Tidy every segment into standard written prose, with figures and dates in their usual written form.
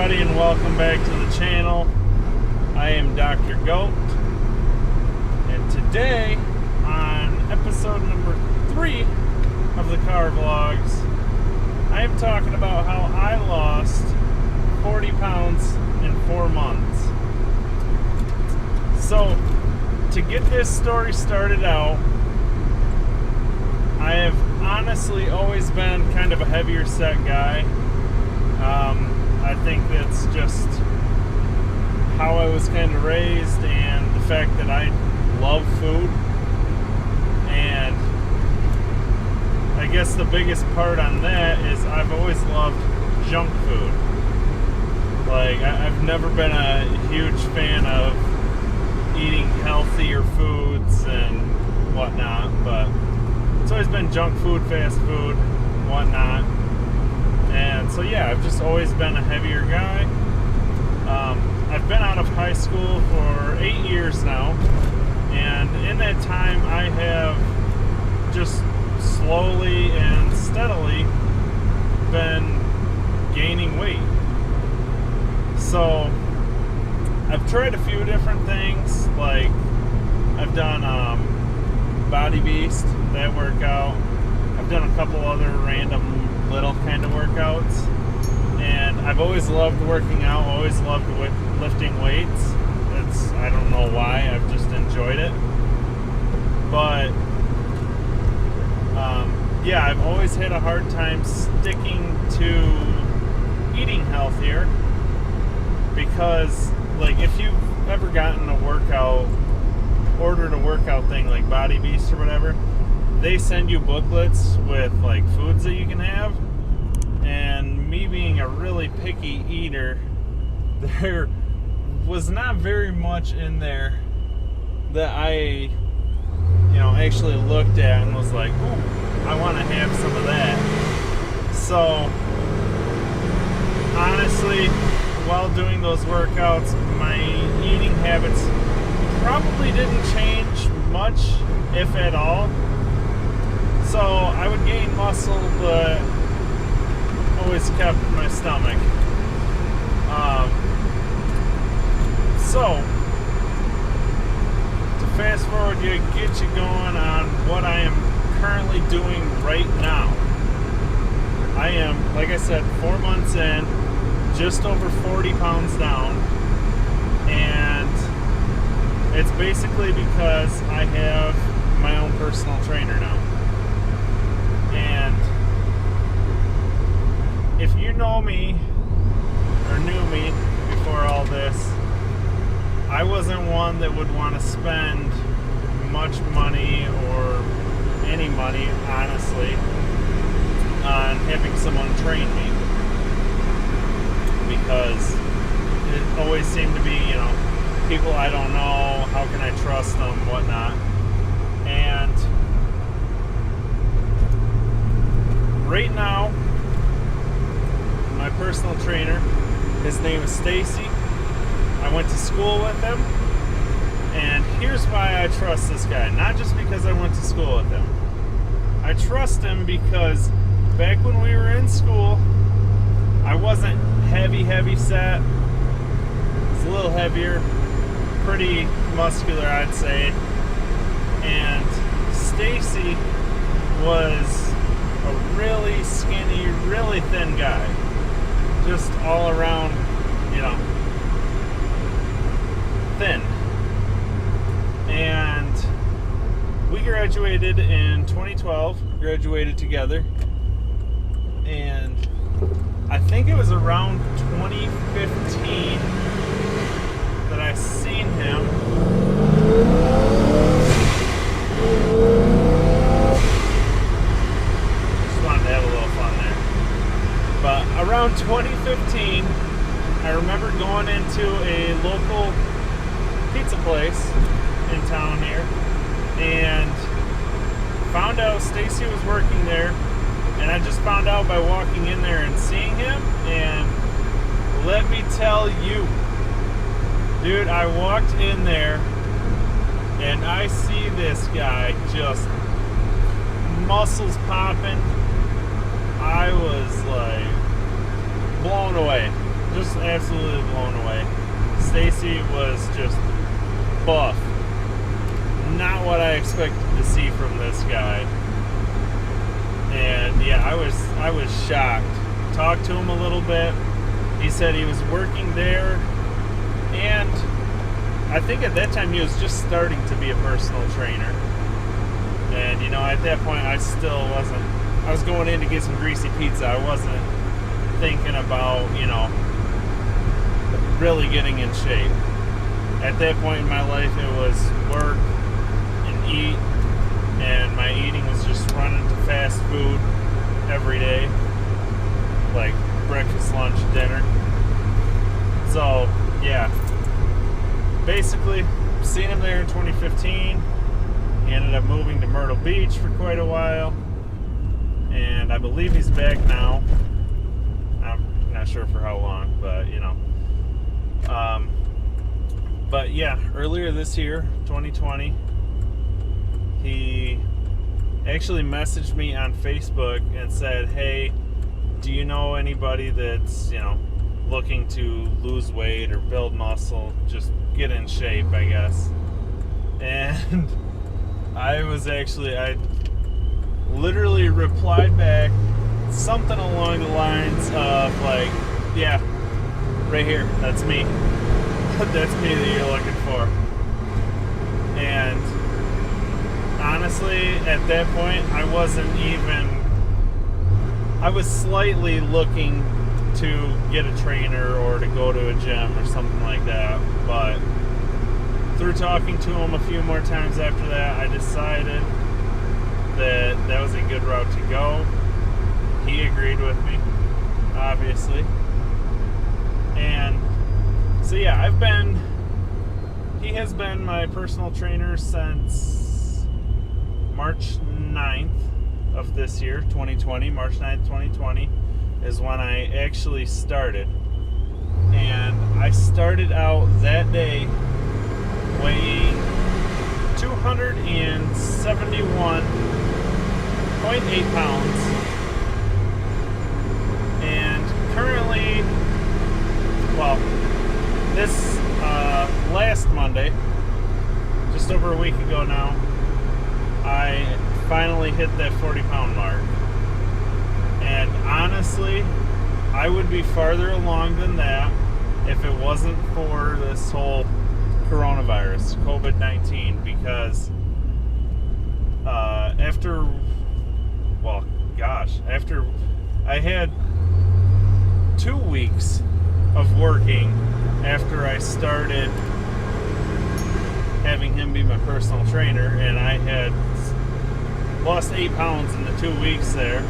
everybody, and welcome back to the channel. I am Dr. Goat, and today, on episode number 3 of the car vlogs, I am talking about how I lost 40 pounds in 4 months. So, to get this story started out, I have honestly always been kind of a heavier set guy. I think that's just how I was kind of raised, and the fact that I love food. And I guess the biggest part on that is I've always loved junk food. Like, I've never been a huge fan of eating healthier foods and whatnot, but it's always been junk food, fast food, whatnot. And so yeah, I've just always been a heavier guy. I've been out of high school for 8 years now, and in that time I have just slowly and steadily been gaining weight. So I've tried a few different things, like I've done Body Beast, that workout. I've done a couple other random little kind of workouts, and I've always loved working out, always loved lifting weights. I don't know why, I've just enjoyed it. But yeah, I've always had a hard time sticking to eating healthier, because like if you've ever gotten ordered a workout thing like Body Beast or whatever, they send you booklets with like foods that you can have, and me being a really picky eater, there was not very much in there that I actually looked at and was like, ooh, I want to have some of that. So honestly, while doing those workouts, my eating habits probably didn't change much, if at all. So I would gain muscle, but always kept my stomach. So to fast forward, get you going on what I am currently doing right now. I am, like I said, 4 months in, just over 40 pounds down, and it's basically because I have my own personal trainer now. And if you know me or knew me before all this, I wasn't one that would want to spend much money or any money, honestly, on having someone train me, because it always seemed to be, people I don't know, how can I trust them, whatnot. And right now, my personal trainer, his name is Stacy. I went to school with him, and here's why I trust this guy. Not just because I went to school with him. I trust him because back when we were in school, I wasn't heavy set. I was a little heavier, pretty muscular, I'd say. And Stacy was a really skinny, really thin guy. Just all around, thin. And we graduated in 2012, graduated together. And I think it was around 2015 that I seen him. Just wanted to have a little fun there. But around 2015, I remember going into a local pizza place in town here, and found out Stacy was working there. And I just found out by walking in there and seeing him, and let me tell you, dude, I walked in there and I see this guy just muscles popping. I was like blown away. just absolutely blown away. Stacy was just buff. Not what I expected to see from this guy. And yeah, I was shocked. Talked to him a little bit. He said he was working there, and I think at that time he was just starting to be a personal trainer. And at that point I still wasn't. I was going in to get some greasy pizza. I wasn't thinking about, really getting in shape. At that point in my life, it was work and eat, and my eating was just running to fast food every day, like breakfast, lunch, dinner. So, yeah. Basically, seen him there in 2015. He ended up moving to Myrtle Beach for quite a while, and I believe he's back now. I'm not sure for how long, but but yeah, earlier this year, 2020, he actually messaged me on Facebook and said, "Hey, do you know anybody that's looking to lose weight or build muscle, just get in shape, I guess?" And I literally replied back something along the lines of like, "Yeah, right here, that's me." That's me that you're looking for. And honestly, at that point, I was slightly looking to get a trainer or to go to a gym or something like that. But through talking to him a few more times after that, I decided that that was a good route to go. He agreed with me, obviously. And so yeah, he has been my personal trainer since March 9th of this year, 2020. March 9th, 2020 is when I actually started. And I started out that day weighing 271.8 pounds. And currently, this last Monday, just over a week ago now, I finally hit that 40-pound mark. And honestly, I would be farther along than that if it wasn't for this whole coronavirus, COVID-19, because after I had 2 weeks of working after I started having him be my personal trainer, and I had lost 8 pounds in the 2 weeks there.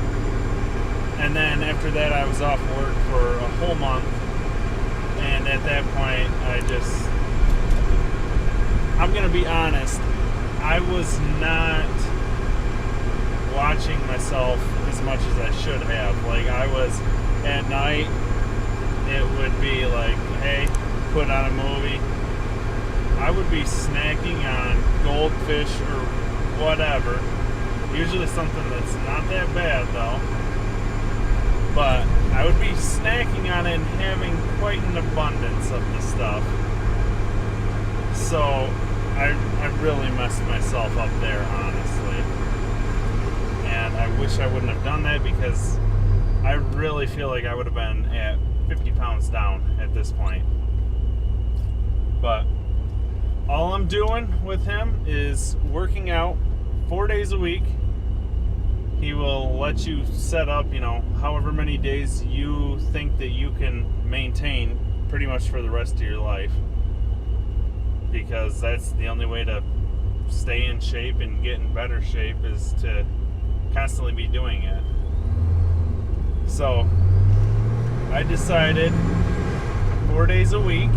And then after that, I was off work for a whole month, and at that point, I'm gonna be honest, I was not watching myself as much as I should have. Like, I was at night, it would be like, hey, put on a movie. I would be snacking on goldfish or whatever. Usually something that's not that bad though. But I would be snacking on it and having quite an abundance of the stuff. So I really messed myself up there, honestly. And I wish I wouldn't have done that, because I really feel like I would have been at 50 pounds down at this point. But all I'm doing with him is working out 4 days a week. He will let you set up, however many days you think that you can maintain pretty much for the rest of your life. Because that's the only way to stay in shape and get in better shape, is to constantly be doing it. So I decided 4 days a week,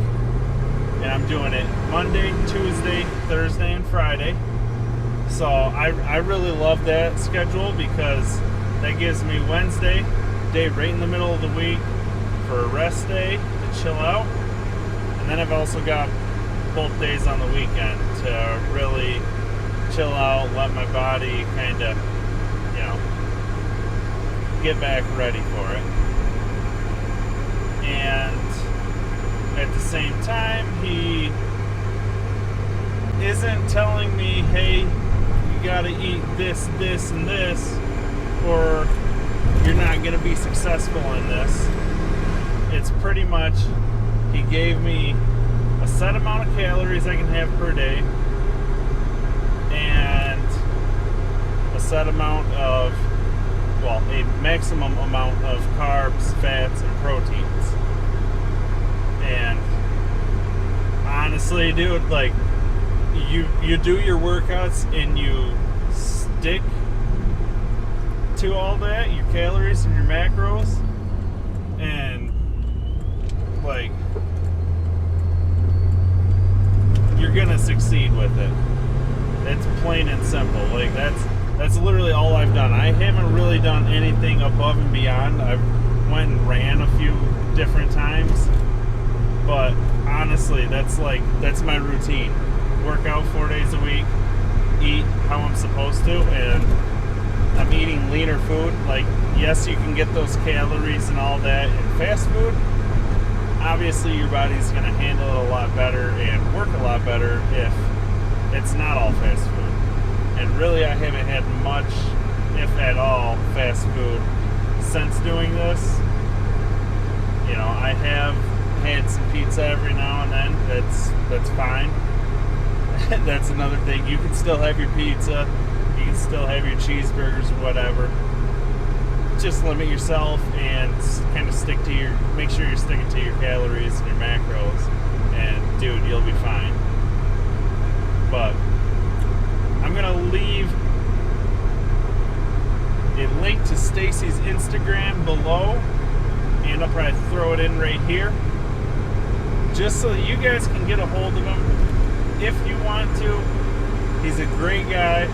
and I'm doing it Monday, Tuesday, Thursday, and Friday. So I really love that schedule, because that gives me Wednesday, day right in the middle of the week, for a rest day to chill out. And then I've also got both days on the weekend to really chill out, let my body kind of, get back ready for it. And at the same time, he isn't telling me, hey, you gotta eat this, this, and this, or you're not gonna be successful in this. It's pretty much, he gave me a set amount of calories I can have per day and a set amount of, well, a maximum amount of carbs, fats, and proteins. And honestly, dude, like, you do your workouts and you stick to all that, your calories and your macros, and like, you're gonna succeed with it. It's plain and simple. Like, that's literally all I've done. I haven't really done anything above and beyond. I've went and ran a few different times, but honestly, that's my routine. Work out 4 days a week, eat how I'm supposed to, and I'm eating leaner food. Like, yes, you can get those calories and all that in fast food. Obviously, your body's going to handle it a lot better and work a lot better if it's not all fast food. And really, I haven't had much, if at all, fast food since doing this. You know, I have had some pizza every now and then. That's fine. That's another thing. You can still have your pizza. You can still have your cheeseburgers or whatever. Just limit yourself and kind of make sure you're sticking to your calories and your macros, and dude, you'll be fine. But I'm gonna leave a link to Stacy's Instagram below, and I'll probably throw it in right here, just so that you guys can get a hold of him if you want to. He's a great guy,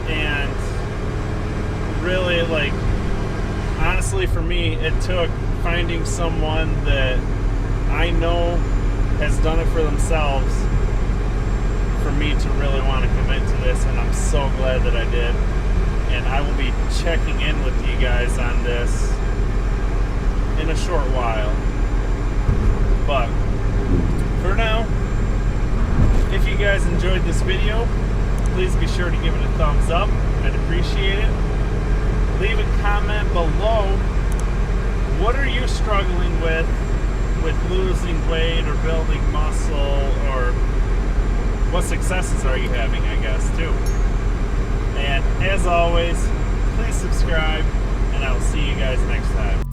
and really, like, honestly, for me, it took finding someone that I know has done it for themselves for me to really want to commit to this, and I'm so glad that I did. And I will be checking in with you guys on this in a short while. But for now, if you guys enjoyed this video, please be sure to give it a thumbs up. I'd appreciate it. Leave a comment below. What are you struggling with losing weight or building muscle, or what successes are you having, I guess, too? And as always, please subscribe, and I will see you guys next time.